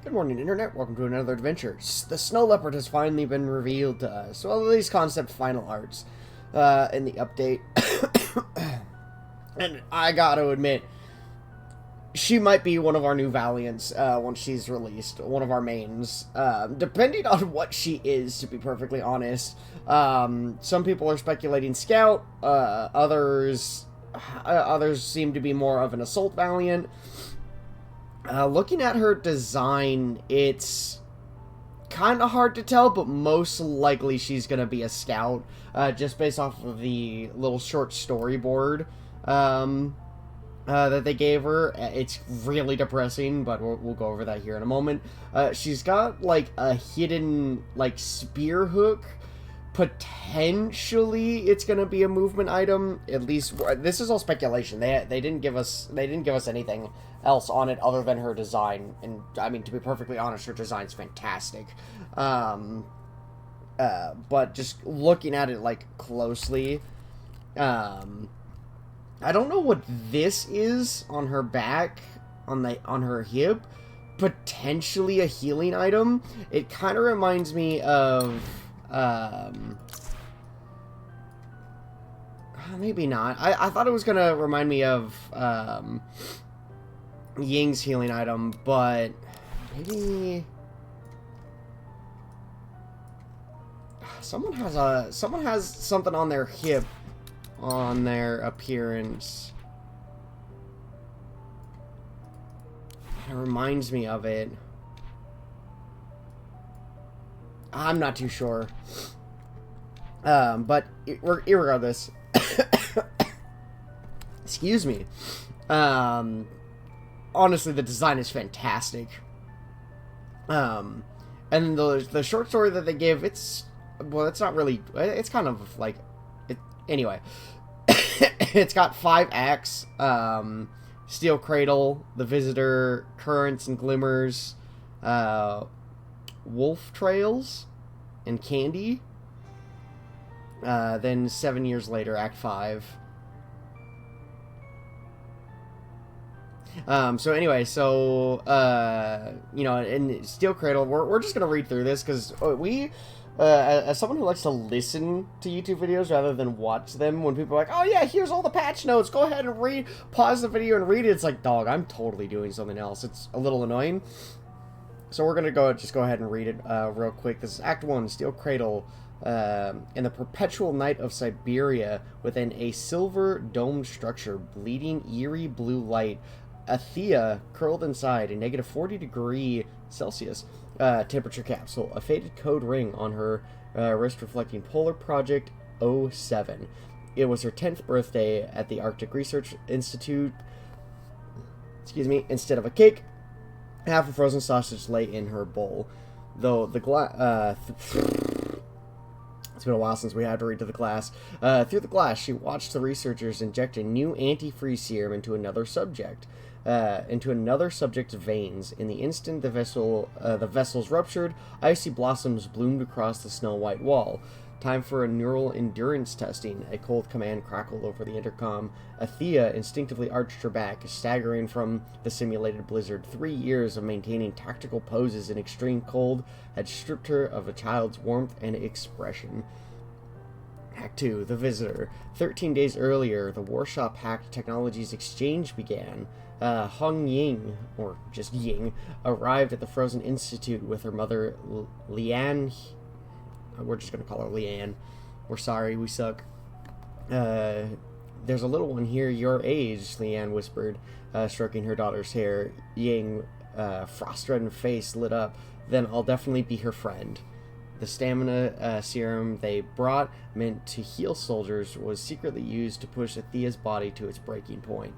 Good morning, Internet. Welcome to another adventure. The snow leopard has finally been revealed to us. Well, at least concept final arts in the update. And I gotta admit, she might be one of our new Valiants once she's released. One of our mains. Depending on what she is, to be perfectly honest. Some people are speculating Scout. Others seem to be more of an Assault Valiant. Looking at her design, it's kind of hard to tell, but most likely she's going to be a Scout, just based off of the little short storyboard that they gave her. It's really depressing, but we'll go over that here in a moment. She's got, like, a hidden, like, spear hook. Potentially it's going to be a movement item. At least this is all speculation. They didn't give us anything else on it other than her design, and I mean, to be perfectly honest, her design's fantastic. But just looking at it like closely, I don't know what this is on her back, on her hip. Potentially a healing item. It kind of reminds me of maybe not. I thought it was gonna remind me of Ying's healing item, but maybe someone has something on their hip, on their appearance. It reminds me of it. I'm not too sure. But irregardless, excuse me. Honestly, the design is fantastic. And the short story that they give, it's not really. It's kind of like it. Anyway, it's got 5 acts. Steel Cradle, The Visitor, Currents and Glimmers, Wolf Trails, and Candy. Then 7 years later, Act 5. So anyway, you know, in Steel Cradle, we're just gonna read through this, because as someone who likes to listen to YouTube videos rather than watch them, when people are like, oh yeah, here's all the patch notes, go ahead and pause the video and read it, it's like, dog, I'm totally doing something else. It's a little annoying. So we're gonna go ahead and read it real quick. This is Act 1, Steel Cradle. In the perpetual night of Siberia, within a silver domed structure, bleeding eerie blue light, Athea curled inside a negative 40 Celsius temperature capsule, a faded code ring on her wrist reflecting Polar Project 07. It was her 10th birthday at the Arctic Research Institute. Excuse me. Instead of a cake, half a frozen sausage lay in her bowl. Though the it's been a while since we had to read to the glass. Through the glass, she watched the researchers inject a new antifreeze serum into another subject's veins. In the instant the vessels ruptured, icy blossoms bloomed across the snow-white wall. Time for a neural endurance testing. A cold command crackled over the intercom. Athea instinctively arched her back, staggering from the simulated blizzard. 3 years of maintaining tactical poses in extreme cold had stripped her of a child's warmth and expression. Act 2, The Visitor. 13 days earlier, the Warshop Hacked Technologies Exchange began. Hong Ying, or just Ying, arrived at the Frozen Institute with her mother, Lian. We're just going to call her Leanne. We're sorry, we suck. There's a little one here your age, Leanne whispered, stroking her daughter's hair. Ying, frost-reddened face lit up. Then I'll definitely be her friend. The stamina serum they brought, meant to heal soldiers, was secretly used to push Athea's body to its breaking point.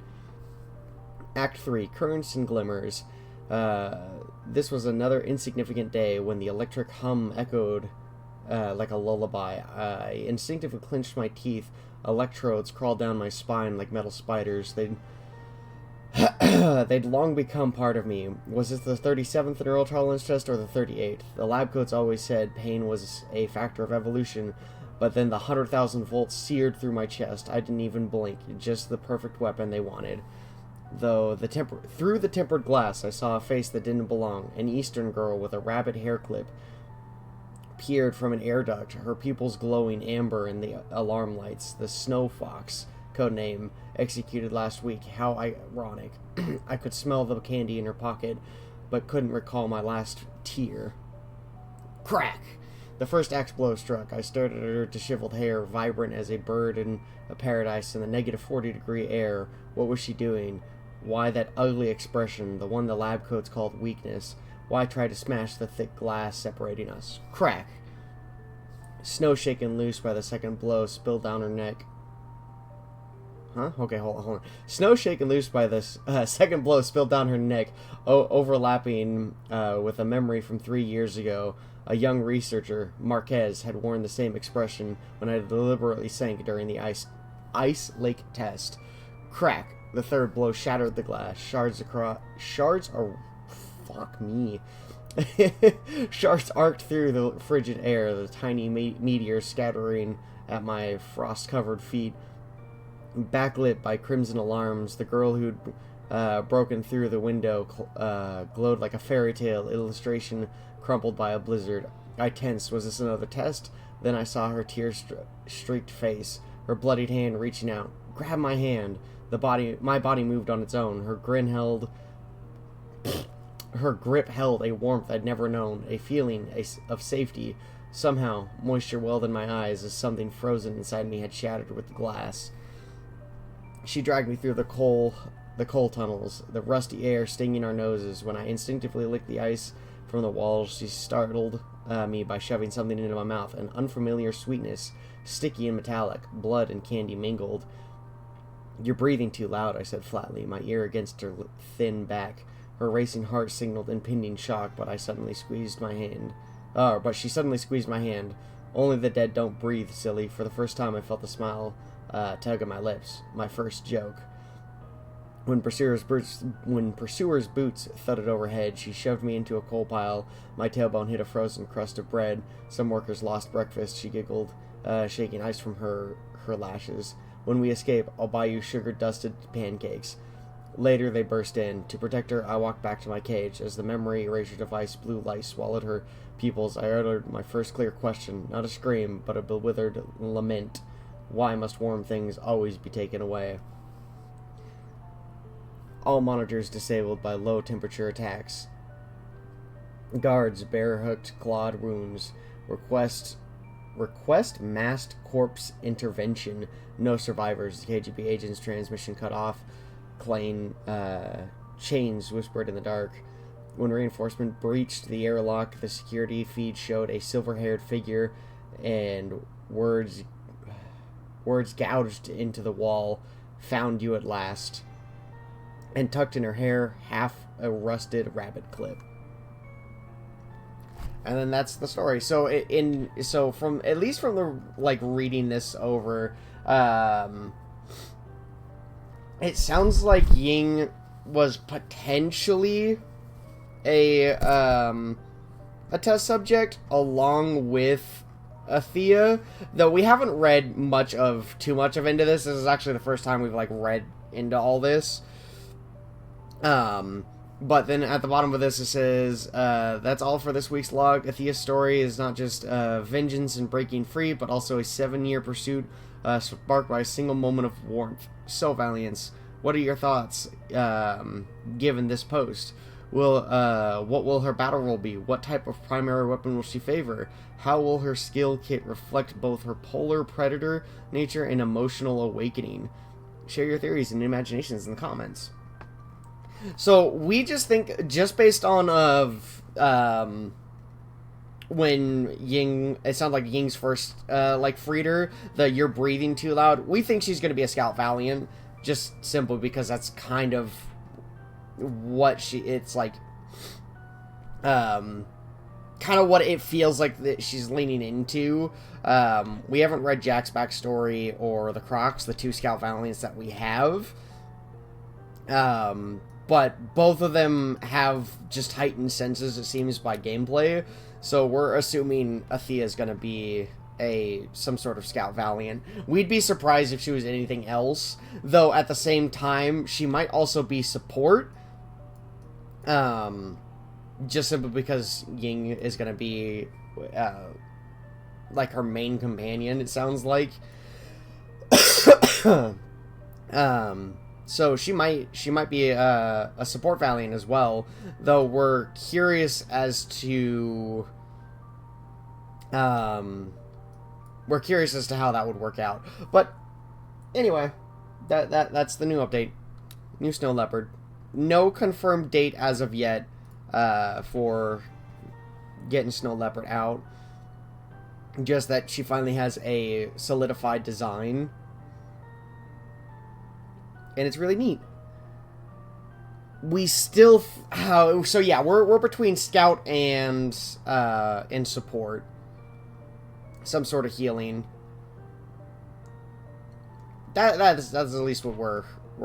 Act 3, Currents and Glimmers. This was another insignificant day when the electric hum echoed like a lullaby. I instinctively clenched my teeth. Electrodes crawled down my spine like metal spiders. They'd long become part of me. Was this the 37th neural tolerance test or the 38th? The lab coats always said pain was a factor of evolution, but then the 100,000 volts seared through my chest. I didn't even blink. Just the perfect weapon they wanted. Through the tempered glass, I saw a face that didn't belong. An Eastern girl with a rabbit hair clip peered from an air duct, her pupils glowing amber in the alarm lights. The Snow Fox, codename, executed last week. How ironic. I could smell the candy in her pocket, but couldn't recall my last tear. Crack! The first axe blow struck. I stared at her disheveled hair, vibrant as a bird in a paradise in the negative 40-degree air. What was she doing? Why that ugly expression, the one the lab coats called weakness? Why try to smash the thick glass separating us? Crack! Snow shaken loose by the second blow spilled down her neck. Huh? Okay, hold on. Snow shaken loose by the second blow spilled down her neck, overlapping with a memory from 3 years ago. A young researcher, Marquez, had worn the same expression when I deliberately sank during the ice lake test. Crack! The third blow shattered the glass. Fuck me. Shards arced through the frigid air, the tiny meteors scattering at my frost-covered feet. Backlit by crimson alarms, the girl who'd broken through the window glowed like a fairy tale illustration crumpled by a blizzard. I tensed. Was this another test? Then I saw her tear-streaked face, her bloodied hand reaching out. Grab my hand. My body moved on its own. Her grip held a warmth I'd never known, a feeling of safety. Somehow, moisture welled in my eyes as something frozen inside me had shattered with the glass. She dragged me through the coal tunnels, the rusty air stinging our noses. When I instinctively licked the ice from the walls, she startled me by shoving something into my mouth, an unfamiliar sweetness, sticky and metallic, blood and candy mingled. You're breathing too loud, I said flatly, my ear against her thin back. Her racing heart signaled impending shock, but she suddenly squeezed my hand. Only the dead don't breathe, silly. For the first time I felt the smile tug at my lips. My first joke. When pursuers' boots thudded overhead, she shoved me into a coal pile. My tailbone hit a frozen crust of bread. Some workers lost breakfast, she giggled, shaking ice from her lashes. When we escape, I'll buy you sugar-dusted pancakes. Later, they burst in. To protect her, I walked back to my cage. As the memory erasure device blue light swallowed her pupils, I uttered my first clear question, not a scream, but a bewildered lament. Why must warm things always be taken away? All monitors disabled by low-temperature attacks. Guards, bare-hooked, clawed wounds. Request massed corpse intervention. No survivors. The KGB agent's transmission cut off. Chains whispered in the dark. When reinforcement breached the airlock, the security feed showed a silver-haired figure, and words gouged into the wall. Found you at last. And tucked in her hair, half a rusted rabbit clip. And then that's the story. So from at least from the reading this over, it sounds like Ying was potentially a test subject along with Athea, though we haven't read too much of into this. This is actually the first time we've read into all this. But then at the bottom of this it says, that's all for this week's log. Athea's story is not just vengeance and breaking free, but also a 7-year pursuit sparked by a single moment of warmth. So, Valiance, what are your thoughts given this post? What will her battle role be? What type of primary weapon will she favor? How will her skill kit reflect both her polar predator nature and emotional awakening? Share your theories and imaginations in the comments. So we just think, just based on when Ying, it sounds like Ying's first freed her, you're breathing too loud. We think she's gonna be a Scout Valiant, just simply because that's kind of what kind of what it feels like that she's leaning into. We haven't read Jack's backstory or the Crocs, the 2 Scout Valiants that we have. But both of them have just heightened senses, it seems, by gameplay. So we're assuming Athea's gonna be some sort of Scout Valiant. We'd be surprised if she was anything else, though at the same time, she might also be support. Just simply because Ying is going to be, like, her main companion, it sounds like. So she might be a support Valiant as well, though we're curious as to how that would work out. But anyway, that's the new update. New Snow Leopard. No confirmed date as of yet for getting Snow Leopard out. Just that she finally has a solidified design. And it's really neat. We still... so yeah, we're between Scout and support. Some sort of healing. That's at least what we're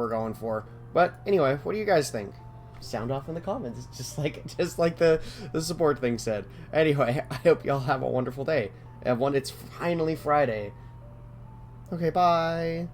going for. But anyway, what do you guys think? Sound off in the comments, just like the support thing said. Anyway, I hope y'all have a wonderful day. And it's finally Friday. Okay, bye.